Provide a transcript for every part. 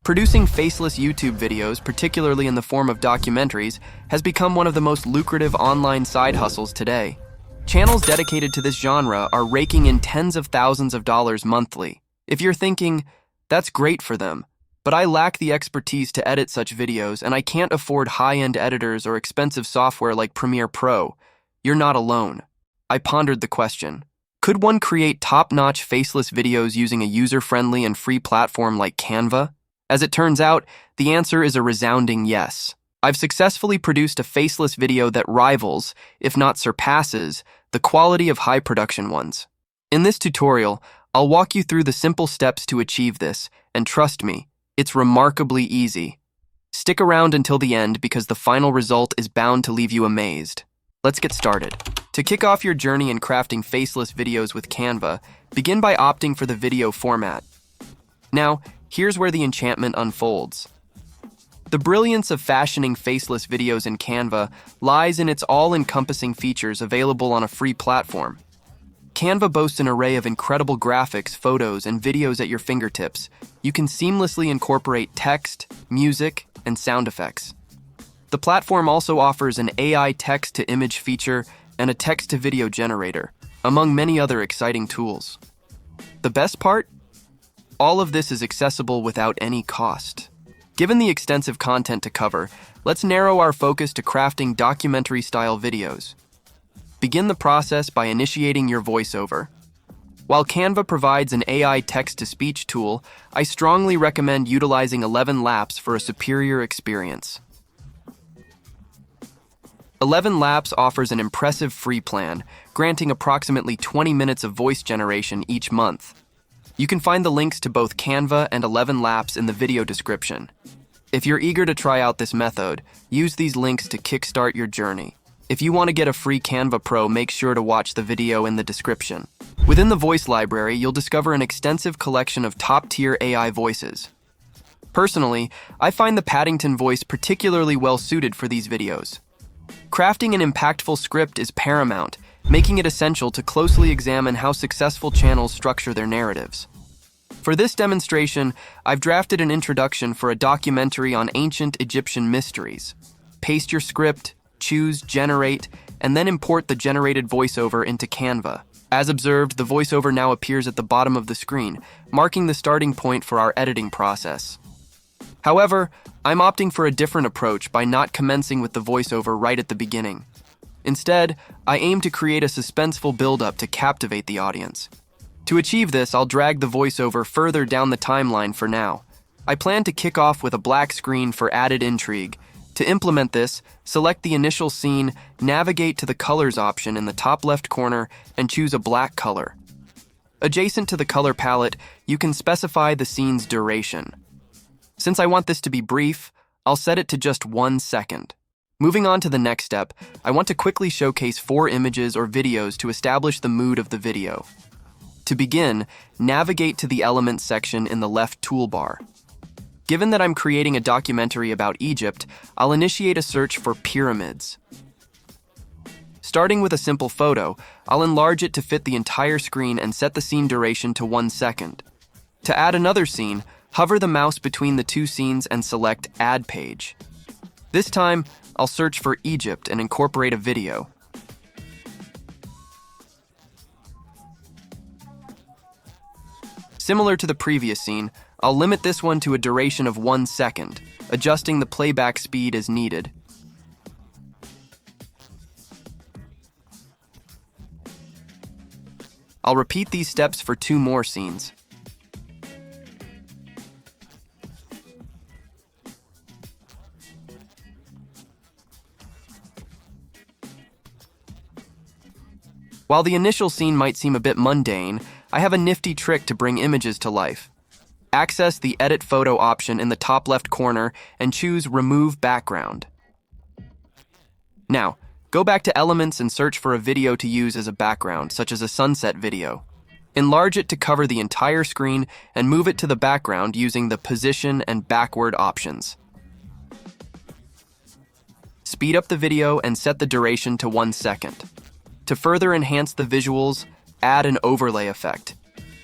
Producing faceless YouTube videos, particularly in the form of documentaries, has become one of the most lucrative online side hustles today. Channels dedicated to this genre are raking in tens of thousands of dollars monthly. If you're thinking, that's great for them, but I lack the expertise to edit such videos and I can't afford high-end editors or expensive software like Premiere Pro, you're not alone. I pondered the question. Could one create top-notch faceless videos using a user-friendly and free platform like Canva? As it turns out, the answer is a resounding yes. I've successfully produced a faceless video that rivals, if not surpasses, the quality of high-production ones. In this tutorial, I'll walk you through the simple steps to achieve this, and trust me, it's remarkably easy. Stick around until the end because the final result is bound to leave you amazed. Let's get started. To kick off your journey in crafting faceless videos with Canva, begin by opting for the video format. Now, here's where the enchantment unfolds. The brilliance of fashioning faceless videos in Canva lies in its all-encompassing features available on a free platform. Canva boasts an array of incredible graphics, photos, and videos at your fingertips. You can seamlessly incorporate text, music, and sound effects. The platform also offers an AI text-to-image feature and a text-to-video generator, among many other exciting tools. The best part? All of this is accessible without any cost. Given the extensive content to cover, let's narrow our focus to crafting documentary-style videos. Begin the process by initiating your voiceover. While Canva provides an AI text-to-speech tool, I strongly recommend utilizing Elevenlabs for a superior experience. Elevenlabs offers an impressive free plan, granting approximately 20 minutes of voice generation each month. You can find the links to both Canva and Elevenlabs in the video description. If you're eager to try out this method, use these links to kickstart your journey. If you want to get a free Canva Pro, make sure to watch the video in the description. Within the voice library, you'll discover an extensive collection of top-tier AI voices. Personally, I find the Paddington voice particularly well-suited for these videos. Crafting an impactful script is paramount, making it essential to closely examine how successful channels structure their narratives. For this demonstration, I've drafted an introduction for a documentary on ancient Egyptian mysteries. Paste your script, choose Generate, and then import the generated voiceover into Canva. As observed, the voiceover now appears at the bottom of the screen, marking the starting point for our editing process. However, I'm opting for a different approach by not commencing with the voiceover right at the beginning. Instead, I aim to create a suspenseful build-up to captivate the audience. To achieve this, I'll drag the voiceover further down the timeline for now. I plan to kick off with a black screen for added intrigue. To implement this, select the initial scene, navigate to the Colors option in the top left corner, and choose a black color. Adjacent to the color palette, you can specify the scene's duration. Since I want this to be brief, I'll set it to just 1 second. Moving on to the next step, I want to quickly showcase 4 images or videos to establish the mood of the video. To begin, navigate to the Elements section in the left toolbar. Given that I'm creating a documentary about Egypt, I'll initiate a search for pyramids. Starting with a simple photo, I'll enlarge it to fit the entire screen and set the scene duration to 1 second. To add another scene, hover the mouse between the 2 scenes and select Add Page. This time, I'll search for Egypt and incorporate a video. Similar to the previous scene, I'll limit this one to a duration of 1 second, adjusting the playback speed as needed. I'll repeat these steps for 2 more scenes. While the initial scene might seem a bit mundane, I have a nifty trick to bring images to life. Access the Edit Photo option in the top left corner and choose Remove Background. Now, go back to Elements and search for a video to use as a background, such as a sunset video. Enlarge it to cover the entire screen and move it to the background using the Position and Backward options. Speed up the video and set the duration to 1 second. To further enhance the visuals, add an overlay effect.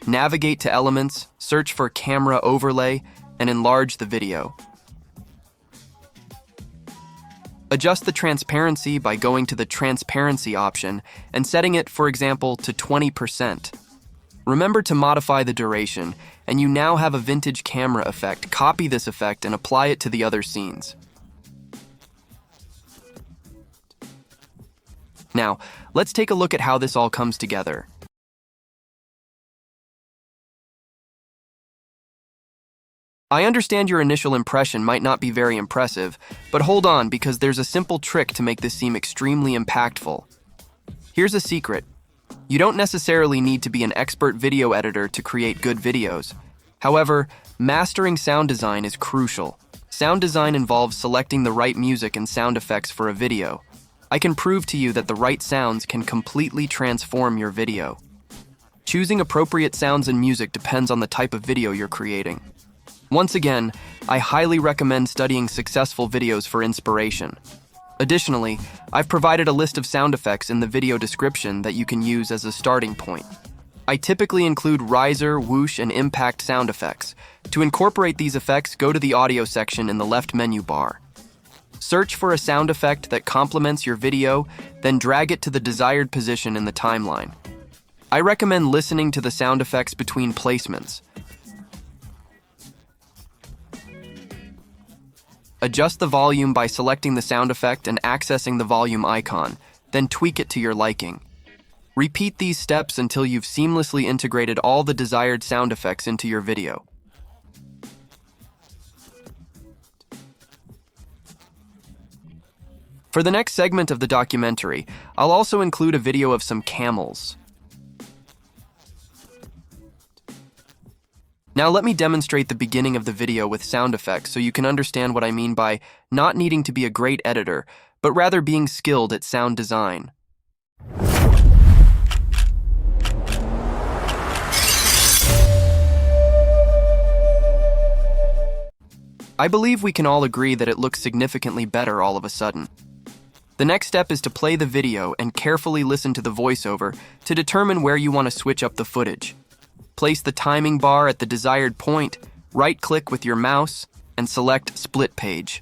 Navigate to Elements, search for Camera Overlay, and enlarge the video. Adjust the transparency by going to the transparency option and setting it, for example, to 20%. Remember to modify the duration, and you now have a vintage camera effect. Copy this effect and apply it to the other scenes. Now, let's take a look at how this all comes together. I understand your initial impression might not be very impressive, but hold on, because there's a simple trick to make this seem extremely impactful. Here's a secret. You don't necessarily need to be an expert video editor to create good videos. However, mastering sound design is crucial. Sound design involves selecting the right music and sound effects for a video. I can prove to you that the right sounds can completely transform your video. Choosing appropriate sounds and music depends on the type of video you're creating. Once again, I highly recommend studying successful videos for inspiration. Additionally, I've provided a list of sound effects in the video description that you can use as a starting point. I typically include riser, whoosh, and impact sound effects. To incorporate these effects, go to the audio section in the left menu bar. Search for a sound effect that complements your video, then drag it to the desired position in the timeline. I recommend listening to the sound effects between placements. Adjust the volume by selecting the sound effect and accessing the volume icon, then tweak it to your liking. Repeat these steps until you've seamlessly integrated all the desired sound effects into your video. For the next segment of the documentary, I'll also include a video of some camels. Now let me demonstrate the beginning of the video with sound effects so you can understand what I mean by not needing to be a great editor, but rather being skilled at sound design. I believe we can all agree that it looks significantly better all of a sudden. The next step is to play the video and carefully listen to the voiceover to determine where you want to switch up the footage. Place the timing bar at the desired point, right-click with your mouse, and select Split Page.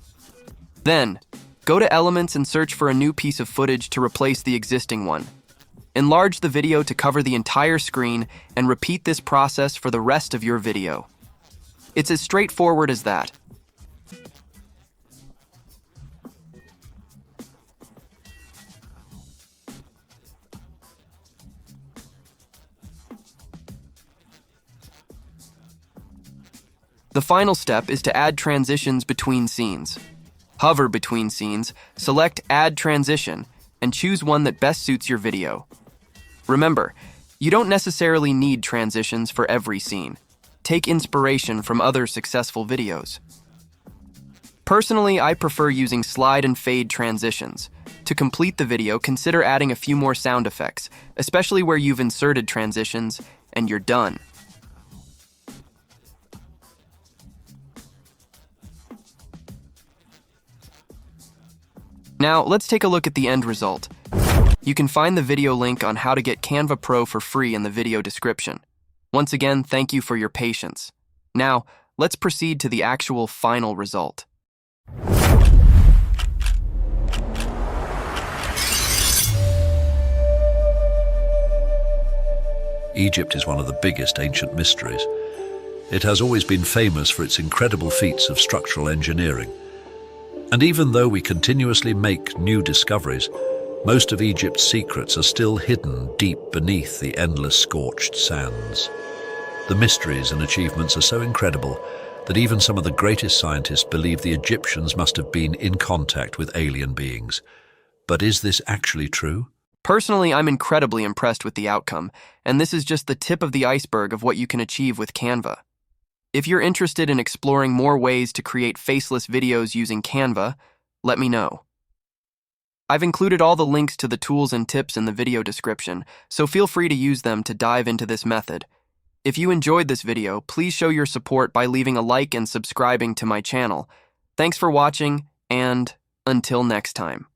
Then, go to Elements and search for a new piece of footage to replace the existing one. Enlarge the video to cover the entire screen and repeat this process for the rest of your video. It's as straightforward as that. The final step is to add transitions between scenes. Hover between scenes, select Add Transition, and choose one that best suits your video. Remember, you don't necessarily need transitions for every scene. Take inspiration from other successful videos. Personally, I prefer using slide and fade transitions. To complete the video, consider adding a few more sound effects, especially where you've inserted transitions, and you're done. Now, let's take a look at the end result. You can find the video link on how to get Canva Pro for free in the video description. Once again, thank you for your patience. Now, let's proceed to the actual final result. Egypt is one of the biggest ancient mysteries. It has always been famous for its incredible feats of structural engineering. And even though we continuously make new discoveries, most of Egypt's secrets are still hidden deep beneath the endless scorched sands. The mysteries and achievements are so incredible that even some of the greatest scientists believe the Egyptians must have been in contact with alien beings. But is this actually true? Personally, I'm incredibly impressed with the outcome, and this is just the tip of the iceberg of what you can achieve with Canva. If you're interested in exploring more ways to create faceless videos using Canva, let me know. I've included all the links to the tools and tips in the video description, so feel free to use them to dive into this method. If you enjoyed this video, please show your support by leaving a like and subscribing to my channel. Thanks for watching, and until next time.